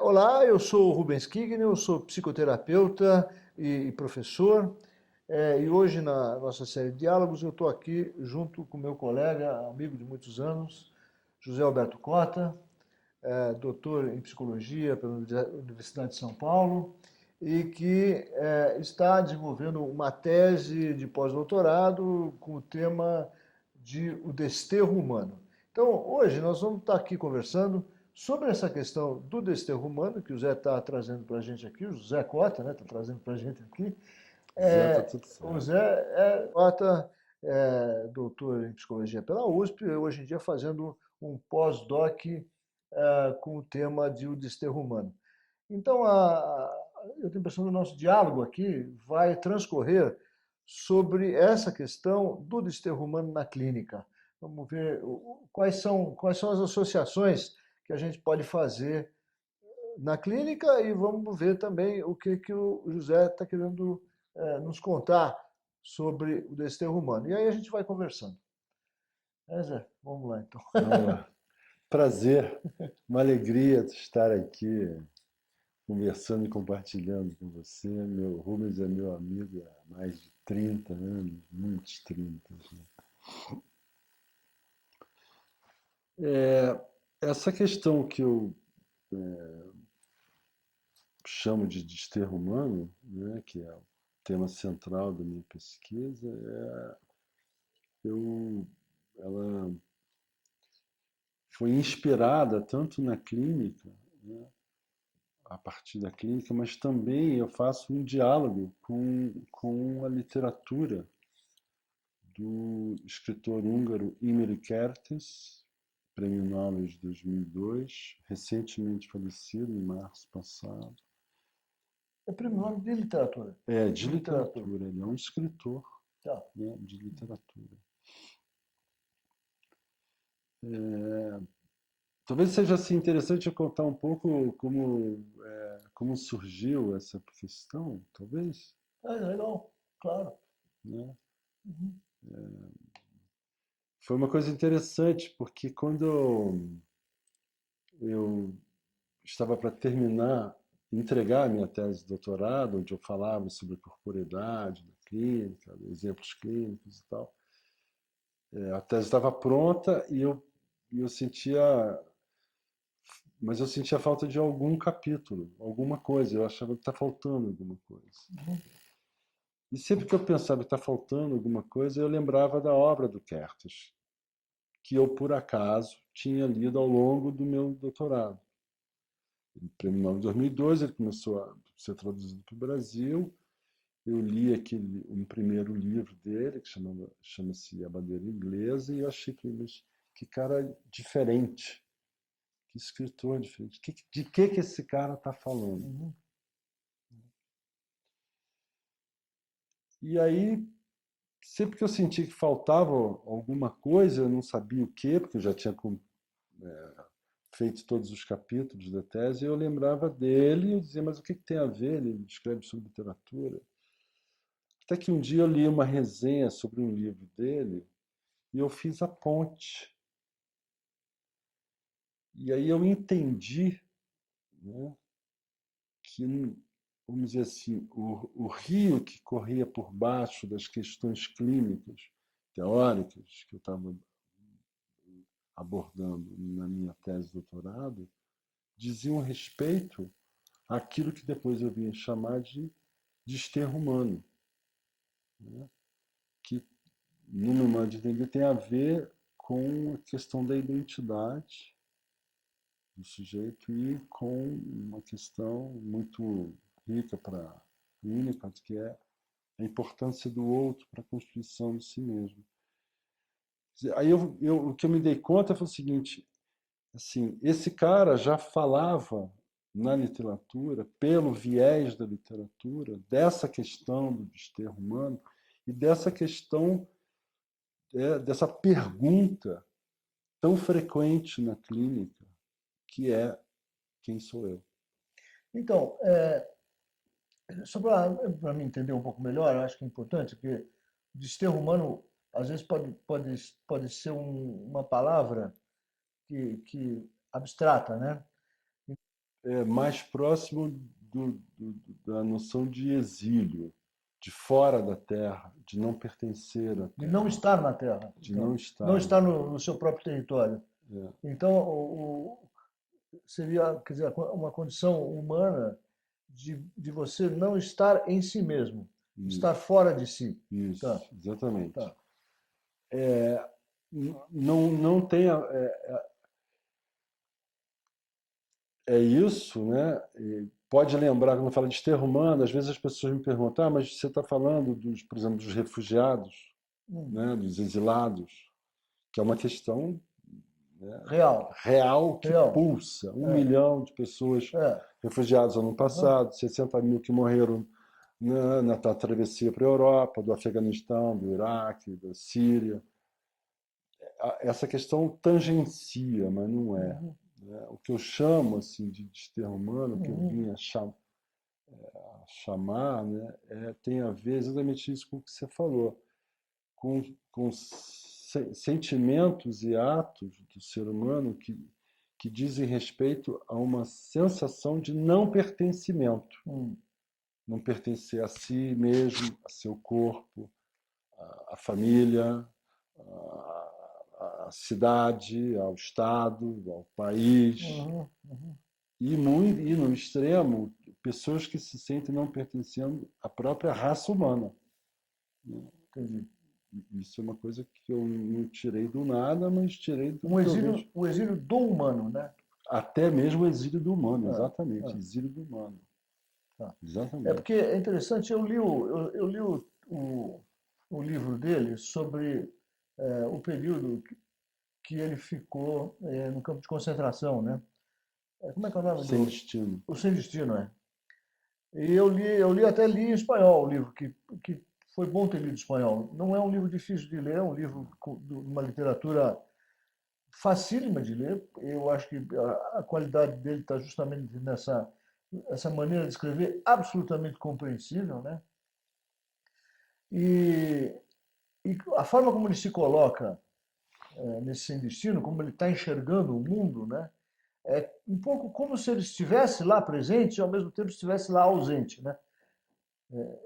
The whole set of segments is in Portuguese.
Olá, eu sou o Rubens Kigner, eu sou psicoterapeuta e professor. E hoje na nossa série de diálogos eu estou aqui junto com meu colega, amigo de muitos anos, José Alberto Cota, doutor em psicologia pela Universidade de São Paulo e que está desenvolvendo uma tese de pós-doutorado com o tema de o desterro humano. Então, hoje nós vamos estar aqui conversando sobre essa questão do desterro humano, que o Zé está trazendo para a gente aqui, o José Cota, né, está trazendo para a gente aqui. Zé, tá tudo O certo. Zé Cota é doutor em psicologia pela USP, hoje em dia fazendo um pós-doc com o tema de o desterro humano. Então, eu tenho a impressão que o nosso diálogo aqui vai transcorrer sobre essa questão do desterro humano na clínica. Vamos ver quais são as associações que a gente pode fazer na clínica e vamos ver também o que o José está querendo nos contar sobre o desterro humano. E aí a gente vai conversando. Zé, vamos lá então. Vamos lá. Prazer, uma alegria estar aqui conversando e compartilhando com você. Meu Rubens é meu amigo há mais de 30 anos, muitos 30. Né? Essa questão que eu chamo de desterro humano, né, que é o tema central da minha pesquisa, eu, ela foi inspirada tanto na clínica, né, a partir da clínica, mas também eu faço um diálogo com a literatura do escritor húngaro Imre Kertész, Prêmio Nobel de 2002, recentemente falecido, em março passado. É prêmio Nobel de literatura. É, De de literatura. literatura, ele é um escritor, Tá. né, de literatura. Talvez seja assim, interessante eu contar um pouco como surgiu essa questão, talvez. Legal, claro. Né? Uhum. Foi uma coisa interessante, porque quando eu estava para terminar, entregar a minha tese de doutorado, onde eu falava sobre corporeidade na clínica, exemplos clínicos e tal, a tese estava pronta e eu sentia, mas eu sentia falta de algum capítulo, alguma coisa, eu achava que está faltando alguma coisa. E sempre que eu pensava que está faltando alguma coisa, eu lembrava da obra do Kertész, que eu, por acaso, tinha lido ao longo do meu doutorado. O Prêmio Nobel de 2002, ele começou a ser traduzido para o Brasil. Eu li um primeiro livro dele, que chama-se A Bandeira Inglesa, e eu achei que cara diferente, que escritor diferente. De que esse cara está falando? Uhum. E aí, sempre que eu senti que faltava alguma coisa, eu não sabia o quê, porque eu já tinha feito todos os capítulos da tese, eu lembrava dele e eu dizia, mas o que tem a ver? Ele escreve sobre literatura. Até que um dia eu li uma resenha sobre um livro dele e eu fiz a ponte. E aí eu entendi, né, que, vamos dizer assim, o rio que corria por baixo das questões clínicas, teóricas, que eu estava abordando na minha tese de doutorado, diziam respeito àquilo que depois eu vinha chamar de desterro humano, né? Que, no meu modo de entender, tem a ver com a questão da identidade do sujeito e com uma questão muito rica para a clínica, que é a importância do outro para a constituição de si mesmo. Aí o que eu me dei conta foi o seguinte, assim, esse cara já falava na literatura, pelo viés da literatura, dessa questão do desterro humano e dessa questão, dessa pergunta tão frequente na clínica, que é quem sou eu? Então, só para me entender um pouco melhor, eu acho que é importante, porque desterro humano às vezes pode ser uma palavra que abstrata, né? é mais próximo da noção de exílio, de fora da Terra, de não pertencer à De não Terra, estar na Terra, de então, não não estar na estar Terra. no seu próprio território. É, Então, seria, quer dizer, uma condição humana de você não estar em si mesmo, estar isso, fora de si. Tá, isso, exatamente. tá. Não tem é isso, né? E pode lembrar, quando fala de desterro humano, às vezes as pessoas me perguntam, mas você está falando, por exemplo, dos refugiados, Hum, né? Dos exilados, que é uma questão, né, real, real que real. pulsa. Um É, milhão de pessoas é. refugiadas ano Aham, passado, 60 mil que morreram na travessia para a Europa, do Afeganistão, do Iraque, da Síria. Essa questão tangencia, mas não é. uhum, Né? O que eu chamo assim, de desterro humano, que eu uhum, vinha chamar, né, tem a ver exatamente isso com o que você falou, com sentimentos e atos do ser humano que dizem respeito a uma sensação de não pertencimento. hum, Não pertencer a si mesmo, a seu corpo, à família, à cidade, ao Estado, ao país. uhum, uhum. E no extremo, pessoas que se sentem não pertencendo à própria raça humana. Entendi. Isso é uma coisa que eu não tirei do nada, mas tirei do que eu vejo. Um exílio do humano, né? Até mesmo o exílio do humano, Ah, exatamente, ah, exílio do humano, tá. É porque exatamente. é interessante, eu li o livro dele sobre o período que ele ficou no campo de concentração, né? Como é que é o nome Sem do... destino. O Sem Destino, é. E até li em espanhol o livro, que foi bom ter lido em espanhol. Não é um livro difícil de ler, é um livro de uma literatura facílima de ler. Eu acho que a qualidade dele está justamente nessa essa maneira de escrever absolutamente compreensível, né? E, e a forma como ele se coloca nesse Sem Destino, como ele está enxergando o mundo, né? É um pouco como se ele estivesse lá presente e ao mesmo tempo estivesse lá ausente, né?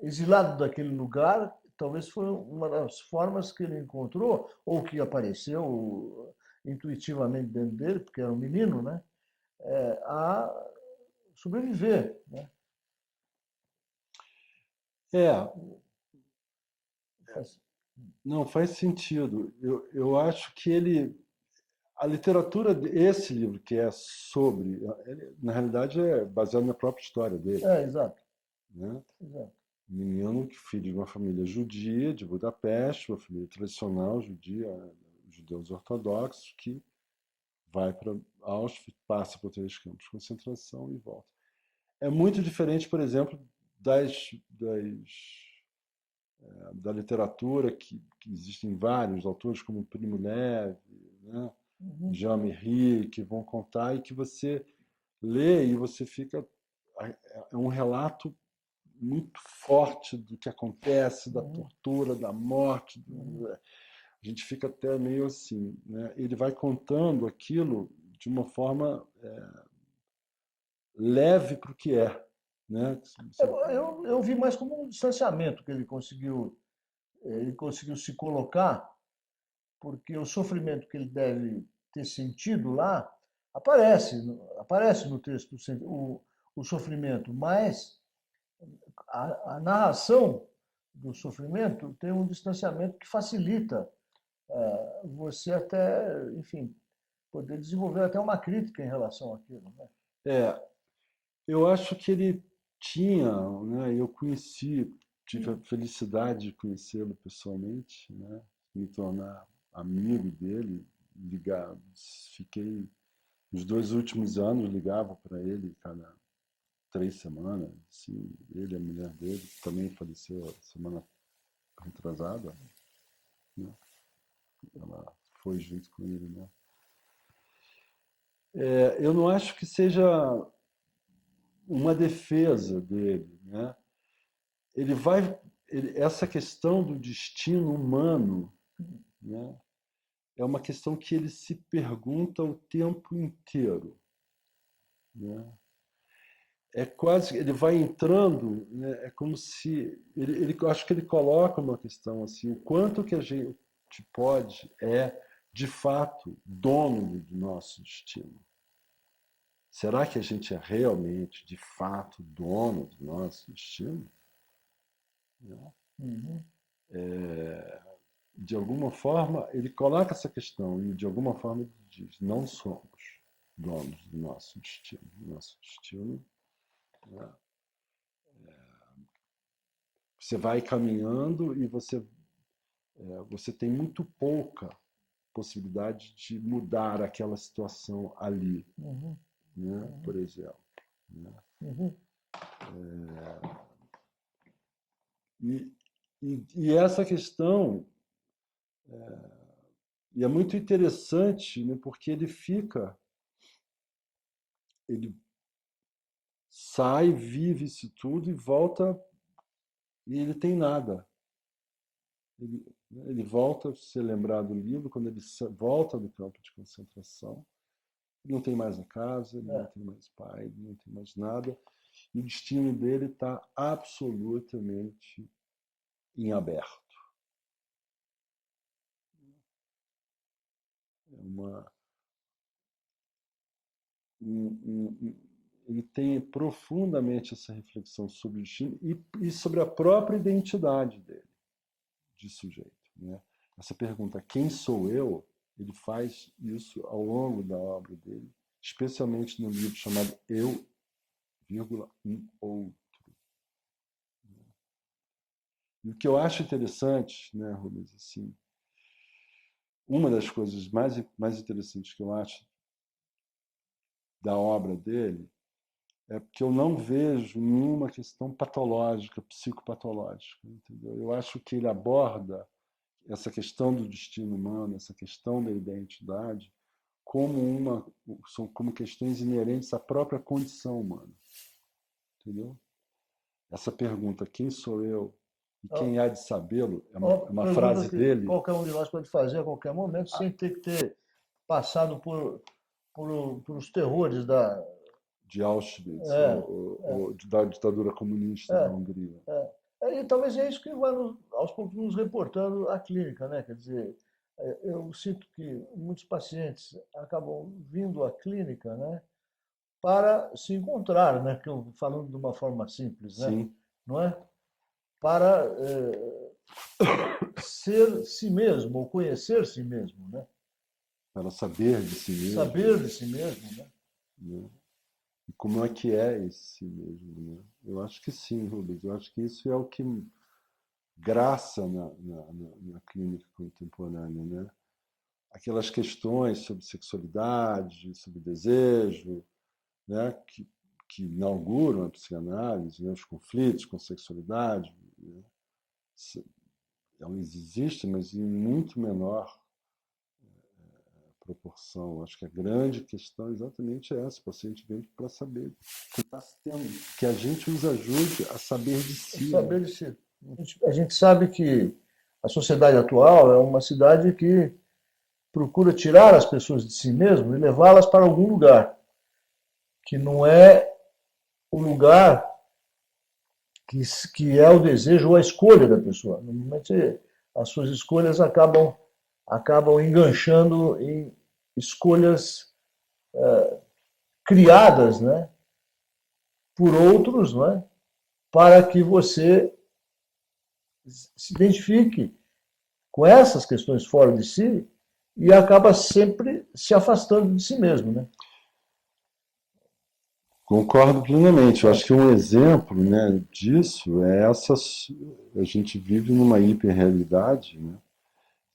Exilado daquele lugar, talvez foi uma das formas que ele encontrou, ou que apareceu intuitivamente dentro dele, porque era um menino, né? A sobreviver, né? É, Faz- não faz sentido. Eu acho que a literatura, esse livro que é sobre, na realidade é baseado na própria história dele, exato, né? exato. Um menino que filho de uma família judia de Budapeste, uma família tradicional judia, judeus ortodoxos, que vai para Auschwitz, passa por 3 campos de concentração e volta. É muito diferente, por exemplo, da literatura, que existem vários autores, como Primo Levi, né? Uhum, Jean Merry, que vão contar e que você lê e você fica. É um relato muito forte do que acontece, da uhum, tortura, da morte. uhum. A gente fica até meio assim. Né? Ele vai contando aquilo de uma forma leve para o que é. Né? Eu vi mais como um distanciamento que ele conseguiu se colocar, porque o sofrimento que ele deve ter sentido lá aparece no texto o sofrimento, mas a narração do sofrimento tem um distanciamento que facilita você até, enfim, poder desenvolver até uma crítica em relação àquilo, né? É, eu acho que ele tinha, né, eu conheci, tive a felicidade de conhecê-lo pessoalmente, né, me tornar amigo dele, ligar, fiquei os 2 últimos anos ligava para ele cada 3 semanas, assim, ele e a mulher dele que também faleceu a semana retrasada, né, ela foi junto com ele, né. Eu não acho que seja uma defesa dele, né? Ele vai, essa questão do destino humano, né, é uma questão que ele se pergunta o tempo inteiro, né? é quase, ele vai entrando, né, é como se, eu acho que ele coloca uma questão assim, o quanto que a gente pode de fato, dono do nosso destino. Será que a gente é realmente, de fato, dono do nosso destino? Né? Uhum. De alguma forma, ele coloca essa questão e, de alguma forma, ele diz: não somos donos do nosso destino. Nosso destino, né? Você vai caminhando e você tem muito pouca possibilidade de mudar aquela situação ali, Uhum. né? Uhum. Por exemplo. Né? Uhum. E, e essa questão e é muito interessante, né, porque ele sai, vive isso tudo e volta e ele tem nada. Ele volta, se você lembrar do livro, quando ele volta do campo de concentração, ele não tem mais a casa, ele não É. tem mais pai, ele não tem mais nada, e o destino dele está absolutamente em aberto. É uma, ele tem profundamente essa reflexão sobre o destino e sobre a própria identidade dele, de sujeito. Né? Essa pergunta, quem sou eu? Ele faz isso ao longo da obra dele, especialmente no livro chamado Eu, um outro. E o que eu acho interessante, né, Rubens, assim, uma das coisas mais interessantes que eu acho da obra dele é porque eu não vejo nenhuma questão patológica, psicopatológica. Entendeu? Eu acho que ele aborda essa questão do destino humano, essa questão da identidade, são como questões inerentes à própria condição humana. Entendeu? Essa pergunta, quem sou eu e Ó, quem há de sabê-lo, ó, é uma pergunta frase que dele, qualquer um de nós pode fazer a qualquer momento, sem ter que ter passado por os terrores da. de Auschwitz, É, da ditadura comunista da é, Hungria. é. E talvez é isso que vai, aos poucos, nos reportando a clínica, né? Quer dizer, eu sinto que muitos pacientes acabam vindo à clínica, né? Para se encontrar, né? Que eu, falando de uma forma simples, né? Sim, Não é? Para ser si mesmo, ou conhecer si mesmo, né? para saber de si mesmo. Saber de si mesmo, né? Né? E como é que é esse mesmo? Né? Eu acho que sim, Rubens. Eu acho que isso é o que graça na clínica contemporânea. Né? Aquelas questões sobre sexualidade, sobre desejo, né? que inauguram a psicanálise, né? Os conflitos com sexualidade. Né? Elas existem, mas em muito menor proporção. Acho que a grande questão é exatamente essa. O paciente vem para saber que está tendo, que a gente os ajude a saber de si. Né? Saber de si. A gente sabe que a sociedade atual é uma cidade que procura tirar as pessoas de si mesmo e levá-las para algum lugar, que não é o lugar que é o desejo ou a escolha da pessoa. Normalmente as suas escolhas acabam enganchando em escolhas criadas, né, por outros, não é, para que você se identifique com essas questões fora de si e acaba sempre se afastando de si mesmo, né? Concordo plenamente. Eu É, acho que um exemplo, né, disso é essa. A gente vive numa hiperrealidade, né?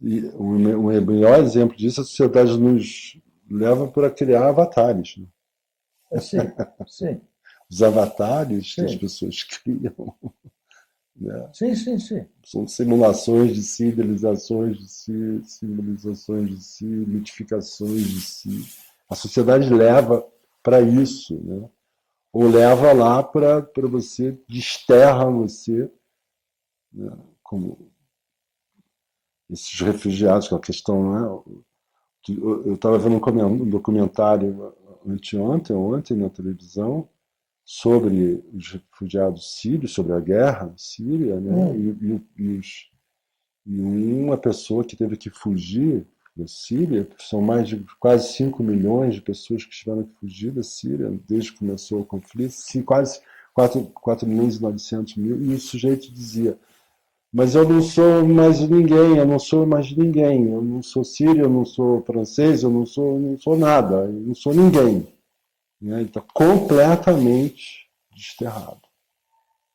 E o melhor exemplo disso, a sociedade nos leva para criar avatares. Né? sim, sim, Os avatares que as sim, pessoas criam, né? sim, sim, sim. São simulações de si, idealizações de si, simbolizações de si, mitificações de si. A sociedade leva para isso, né? Ou leva lá para você, desterra você, né? Como esses refugiados, que é a questão, né? Eu estava vendo um documentário ontem na televisão, sobre os refugiados sírios, sobre a guerra síria, né? E uma pessoa que teve que fugir da Síria, são mais de quase 5 milhões de pessoas que tiveram que fugir da Síria desde que começou o conflito, quase 4 milhões e 900 mil, e o sujeito dizia: mas eu não sou mais ninguém, eu não sou mais ninguém, eu não sou sírio, eu não sou francês, eu não sou nada, eu não sou ninguém. Né? Ele está completamente desterrado.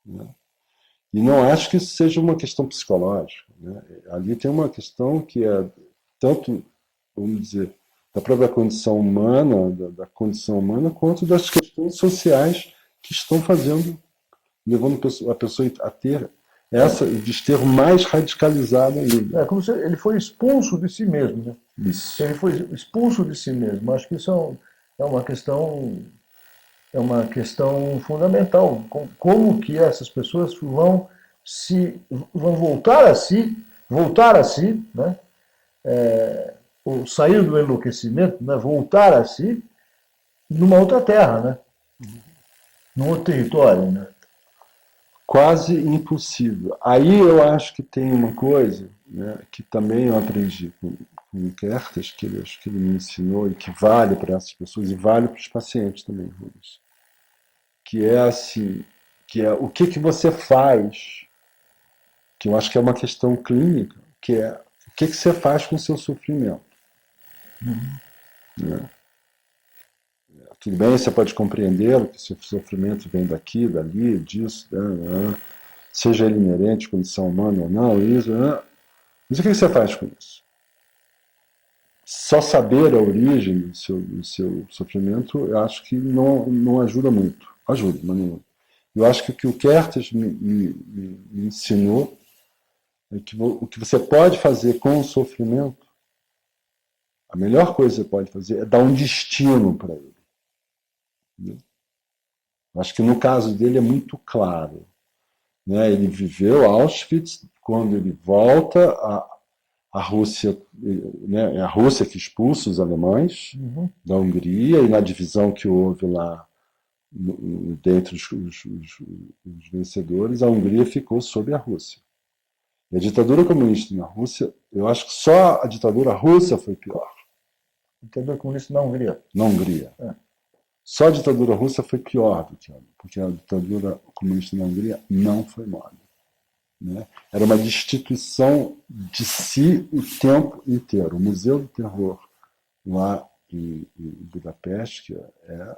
Né? E não acho que isso seja uma questão psicológica. Né? Ali tem uma questão que é tanto, vamos dizer, da própria condição humana, da condição humana, quanto das questões sociais que estão levando a pessoa a ter essa desterro mais radicalizado ainda. É como se ele foi expulso de si mesmo, né? Isso. Ele foi expulso de si mesmo. Acho que isso é uma questão é uma questão fundamental. Como que essas pessoas vão voltar a si, né? Ou sair do enlouquecimento, né? Voltar a si numa outra terra, né? Num outro território, né? Quase impossível. Aí eu acho que tem uma coisa, né, que também eu aprendi com o Kertész, acho que ele me ensinou e que vale para essas pessoas e vale para os pacientes também, Rubens. Que é assim, que é o que você faz, que eu acho que é uma questão clínica, que é o que você faz com o seu sofrimento. Né? Tudo bem, você pode compreendê-lo, que o seu sofrimento vem daqui, dali, disso, seja ele inerente, condição humana ou não, isso, mas o que você faz com isso? Só saber a origem do seu sofrimento, eu acho que não ajuda muito. Ajuda, mas não. Eu acho que o que o Kertész me ensinou é que o que você pode fazer com o sofrimento, a melhor coisa que você pode fazer é dar um destino para ele. Acho que no caso dele é muito claro. Né? Ele viveu Auschwitz, quando ele volta, a Rússia, né? É a Rússia que expulsa os alemães da Hungria, e na divisão que houve lá dentre os vencedores, a Hungria ficou sob a Rússia. E a ditadura comunista na Rússia, eu acho que só a ditadura russa foi pior. Ditadura comunista na Hungria. Na Hungria. Só a ditadura russa foi pior do que porque a ditadura comunista na Hungria não foi mole. Né? Era uma destituição de si o tempo inteiro. O Museu do Terror lá em Budapeste, que é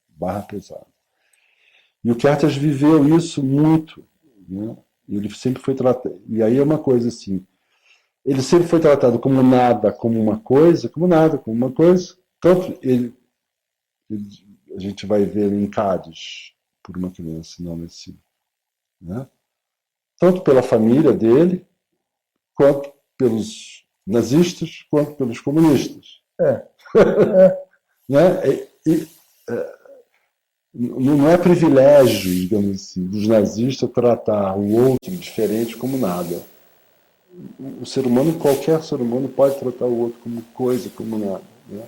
barra pesada. E o Kertész viveu isso muito. Né? Ele sempre foi tratado. E aí é uma coisa assim, ele sempre foi tratado como nada, como uma coisa, como nada, como uma coisa. Tanto a gente vai ver ele em Cádiz por uma criança não nascida. Né? Tanto pela família dele, quanto pelos nazistas, quanto pelos comunistas. Né? Não é privilégio, digamos assim, dos nazistas tratar o outro diferente como nada. O ser humano, qualquer ser humano, pode tratar o outro como coisa, como nada. Né?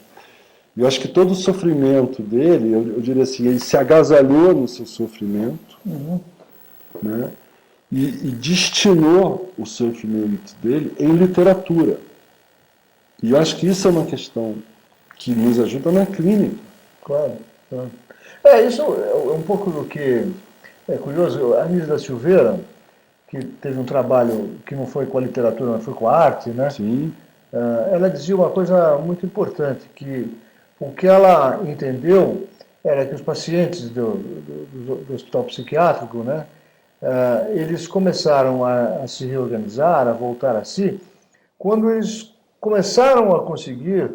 Eu acho que todo o sofrimento dele, eu diria assim, ele se agasalhou no seu sofrimento, né? E destinou o sofrimento dele em literatura. E eu acho que isso é uma questão que nos ajuda na clínica. Claro. Isso é um pouco do que é curioso. A Anísia da Silveira, que teve um trabalho que não foi com a literatura, mas foi com a arte, né? Sim. Ela dizia uma coisa muito importante, que o que ela entendeu era que os pacientes do hospital psiquiátrico, né, eles começaram a se reorganizar, a voltar a si, quando eles começaram a conseguir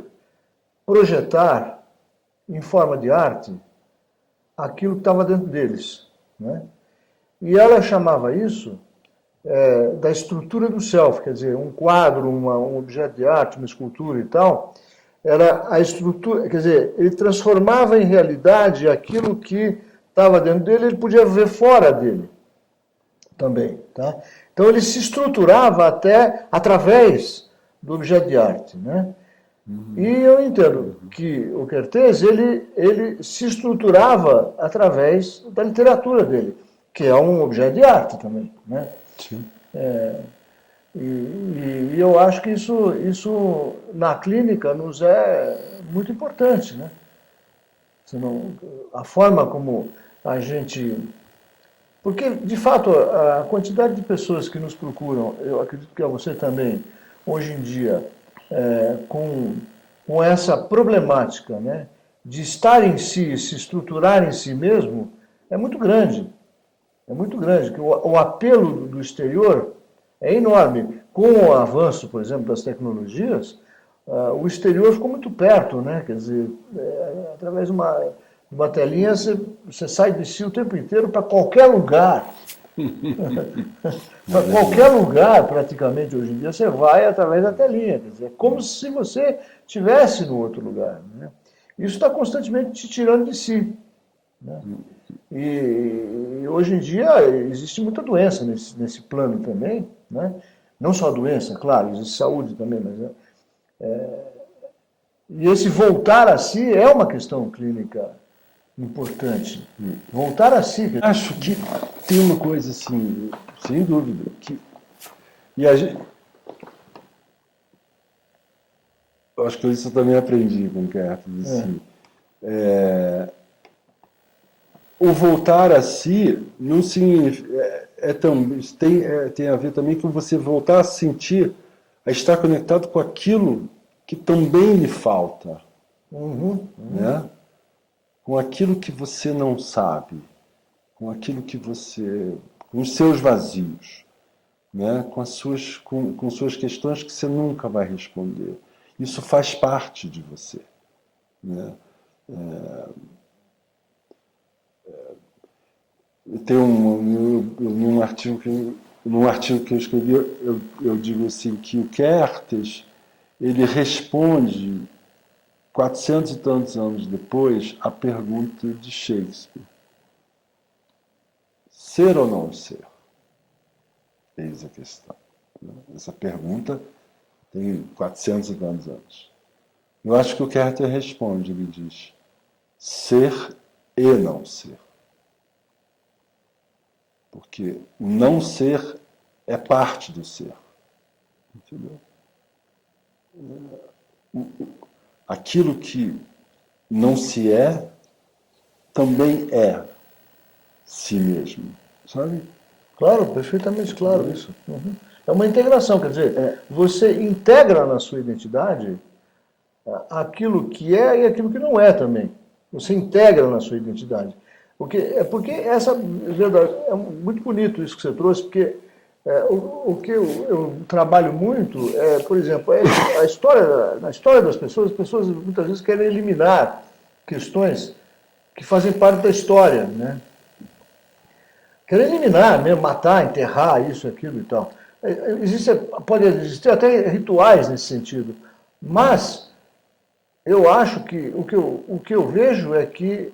projetar em forma de arte aquilo que estava dentro deles. Né? E ela chamava isso da estrutura do self, quer dizer, um quadro, um objeto de arte, uma escultura e tal, era a estrutura, quer dizer, ele transformava em realidade aquilo que estava dentro dele, ele podia ver fora dele também. Tá? Então ele se estruturava até através do objeto de arte. Né? E eu entendo que o Kertész, ele se estruturava através da literatura dele, que é um objeto de arte também, né? Sim. E eu acho que isso na clínica nos é muito importante, né? Senão, a forma como a gente... Porque, de fato, a quantidade de pessoas que nos procuram, eu acredito que a você também, hoje em dia, com essa problemática, né, de estar em si, se estruturar em si mesmo, é muito grande. É muito grande. Que o apelo do exterior é enorme. Com o avanço, por exemplo, das tecnologias, o exterior ficou muito perto, né? Quer dizer, através de uma telinha, você sai de si o tempo inteiro para qualquer lugar. Para qualquer lugar, praticamente, hoje em dia, você vai através da telinha. Quer dizer, é como se você estivesse no outro lugar. Né? Isso está constantemente te tirando de si. Né? E hoje em dia existe muita doença nesse plano também. Né? Não só doença, claro, existe saúde também, mas... E esse voltar a si é uma questão clínica importante. Voltar a si. Acho que tem uma coisa assim, sem dúvida, e a gente, eu acho que isso eu também aprendi com o Kertész, assim, o voltar a si não significa, tem a ver também com você voltar a sentir, a estar conectado com aquilo que também lhe falta, né? Com aquilo que você não sabe, com aquilo que você, com os seus vazios, né? Com suas questões que você nunca vai responder. Isso faz parte de você, né? Tem num artigo que eu escrevi, eu digo assim que o Kertész, ele responde 400 e tantos anos depois a pergunta de Shakespeare: ser ou não ser? Eis a questão. Essa pergunta tem 400 e tantos anos. Eu acho que o Kertész responde, ele diz: ser e não ser. Porque o não ser é parte do ser. Entendeu? Aquilo que não se é, também é si mesmo. Sabe? Claro, perfeitamente claro isso. É uma integração, quer dizer, você integra na sua identidade aquilo que é e aquilo que não é também. Você integra na sua identidade. Porque essa verdade, é muito bonito isso que você trouxe, porque o que eu trabalho muito é, por exemplo, na história das pessoas, as pessoas muitas vezes querem eliminar questões que fazem parte da história, né? Querem eliminar, mesmo, matar, enterrar, isso, aquilo e tal. Pode existir até rituais nesse sentido, mas eu acho que o que eu vejo é que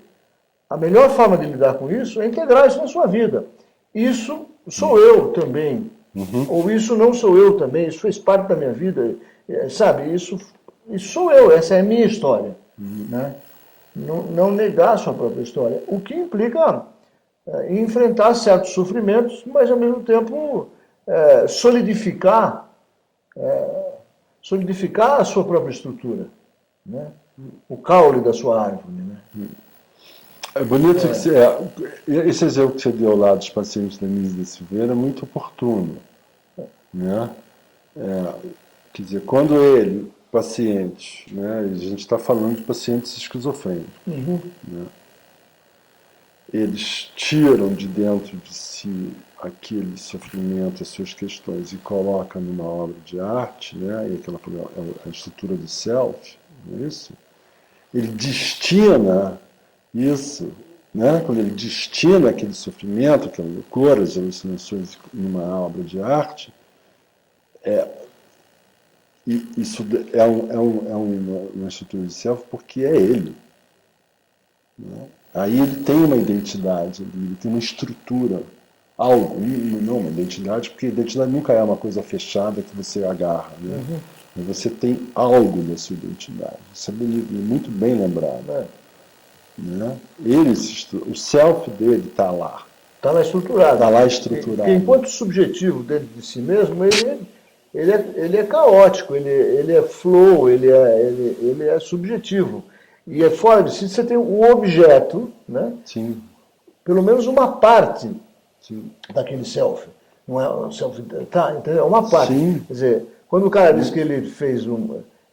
a melhor forma de lidar com isso é integrar isso na sua vida. Isso sou eu também. Ou isso não sou eu também, isso fez parte da minha vida. Sabe, isso sou eu, essa é a minha história. Né? Não negar a sua própria história. O que implica enfrentar certos sofrimentos, mas ao mesmo tempo solidificar a sua própria estrutura. Né? O caule da sua árvore. Né? É bonito que esse exemplo que você deu lá dos pacientes da Nise da Silveira é muito oportuno. Né? Quer dizer, quando ele, paciente, né, a gente está falando de pacientes esquizofrênicos, né, eles tiram de dentro de si aquele sofrimento, as suas questões e colocam numa obra de arte, né, e aquela a estrutura do self, não é isso? Ele destina isso, né, quando ele destina aquele sofrimento, aquela loucura, as alucinações numa obra de arte, isso uma estrutura de self porque é ele. Né? Aí ele tem uma identidade, ele tem uma estrutura, algo, não uma identidade, porque a identidade nunca é uma coisa fechada que você agarra. Né? Você tem algo da sua identidade. Isso é muito bem lembrado. Né? O self dele está lá. Está lá estruturado. Está lá estruturado. Porque enquanto subjetivo dentro de si mesmo, ele é caótico, ele é flow, ele é subjetivo. E é fora de si, você tem um objeto, né? Sim. Pelo menos uma parte Sim. daquele self. Não é um self, tá, entendeu? É uma parte. Sim. Quer dizer, quando o cara diz que ele fez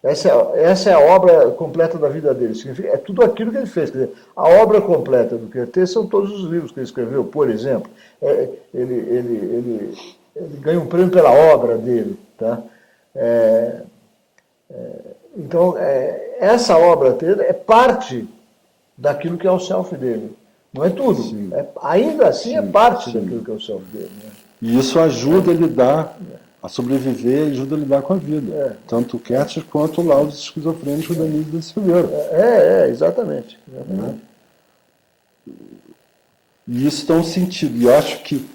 essa é a obra completa da vida dele. Significa, é tudo aquilo que ele fez. Quer dizer, a obra completa do Goethe são todos os livros que ele escreveu, por exemplo. Ele ganha um prêmio pela obra dele. Tá? Então, essa obra dele é parte daquilo que é o self dele. Não é tudo. Ainda assim é parte daquilo que é o self dele. Né? E isso ajuda a lidar, a sobreviver, ajuda a lidar com a vida. Tanto o Kercher quanto o Laudo Esquizofrênico da Anísio da Silveira. Exatamente. Né? E isso dá um sentido. E eu acho que,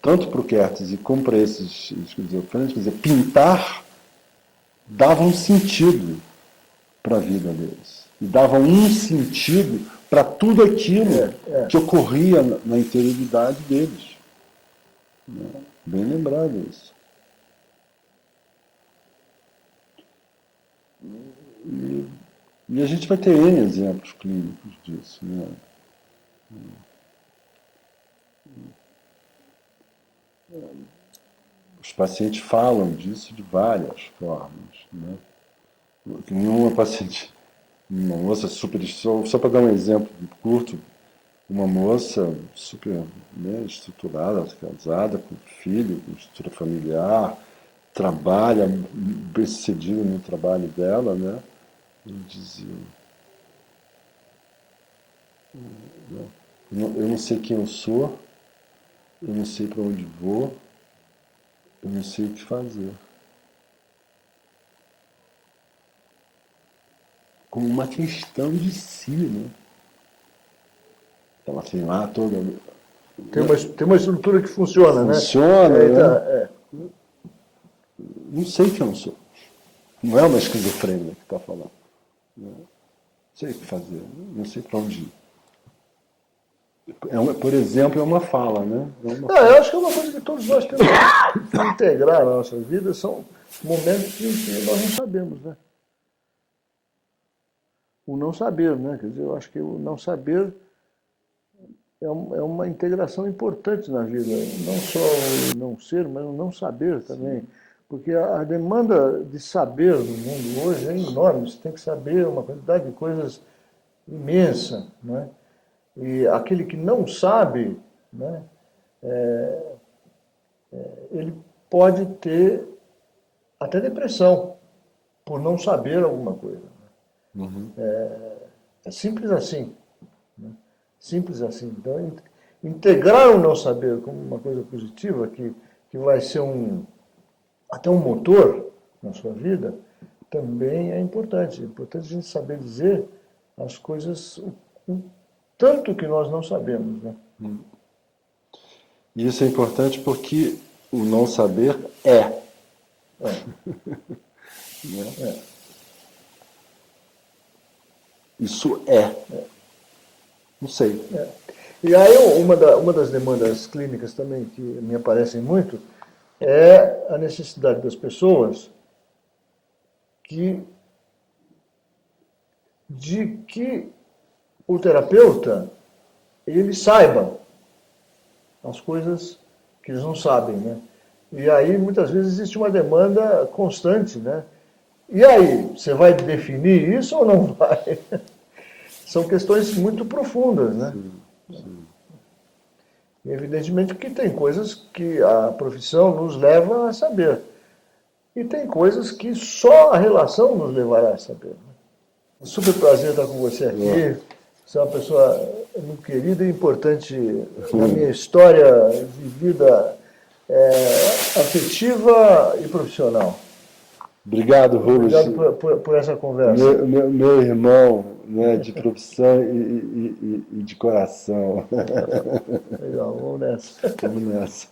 tanto para o Kertész como para esses esquizofrênicos, quer dizer, pintar dava um sentido para a vida deles. E dava um sentido para tudo aquilo que ocorria na interioridade deles. Bem lembrado isso. E a gente vai ter N exemplos clínicos disso. Né? Os pacientes falam disso de várias formas. Né? Nenhuma paciente, uma moça super... Só para dar um exemplo curto, uma moça super, né, estruturada, casada, com filho, com estrutura familiar, trabalha, bem-sucedida no trabalho dela, né? E dizia: eu não sei quem eu sou, eu não sei para onde vou, eu não sei o que fazer. Como uma questão de si, né? Ela tem lá toda... Tem uma estrutura que funciona, né? Funciona, Não sei quem eu sou. Não é uma esquizofrênia que está falando. Não sei o que fazer, não sei para onde ir. Por exemplo, é uma fala, né? Eu acho que é uma coisa que todos nós temos que integrar na nossa vida, são momentos em que nós não sabemos, né? O não saber, né? Quer dizer, eu acho que o não saber é uma integração importante na vida. Não só o não ser, mas o não saber também. Porque a demanda de saber no mundo hoje é enorme. Você tem que saber uma quantidade de coisas imensa, né? E aquele que não sabe, né, ele pode ter até depressão por não saber alguma coisa. Uhum. É simples assim. Né? Simples assim. Então, integrar o não saber como uma coisa positiva, que vai ser até um motor na sua vida, também é importante. É importante a gente saber dizer as coisas o tanto que nós não sabemos. Né? E isso é importante porque o não saber é. Isso é. Não sei. E aí uma das demandas clínicas também que me aparecem muito é a necessidade das pessoas de que o terapeuta ele saiba as coisas que eles não sabem, né? E aí muitas vezes existe uma demanda constante, né? E aí, você vai definir isso ou não vai? São questões muito profundas, né? Sim. E evidentemente que tem coisas que a profissão nos leva a saber. E tem coisas que só a relação nos levará a saber. É um super prazer estar com você aqui. Você é uma pessoa muito querida e importante na minha história de vida afetiva e profissional. Obrigado, Rubens. Obrigado por essa conversa. Meu irmão, né, de profissão e de coração. Legal, vamos nessa. Vamos nessa.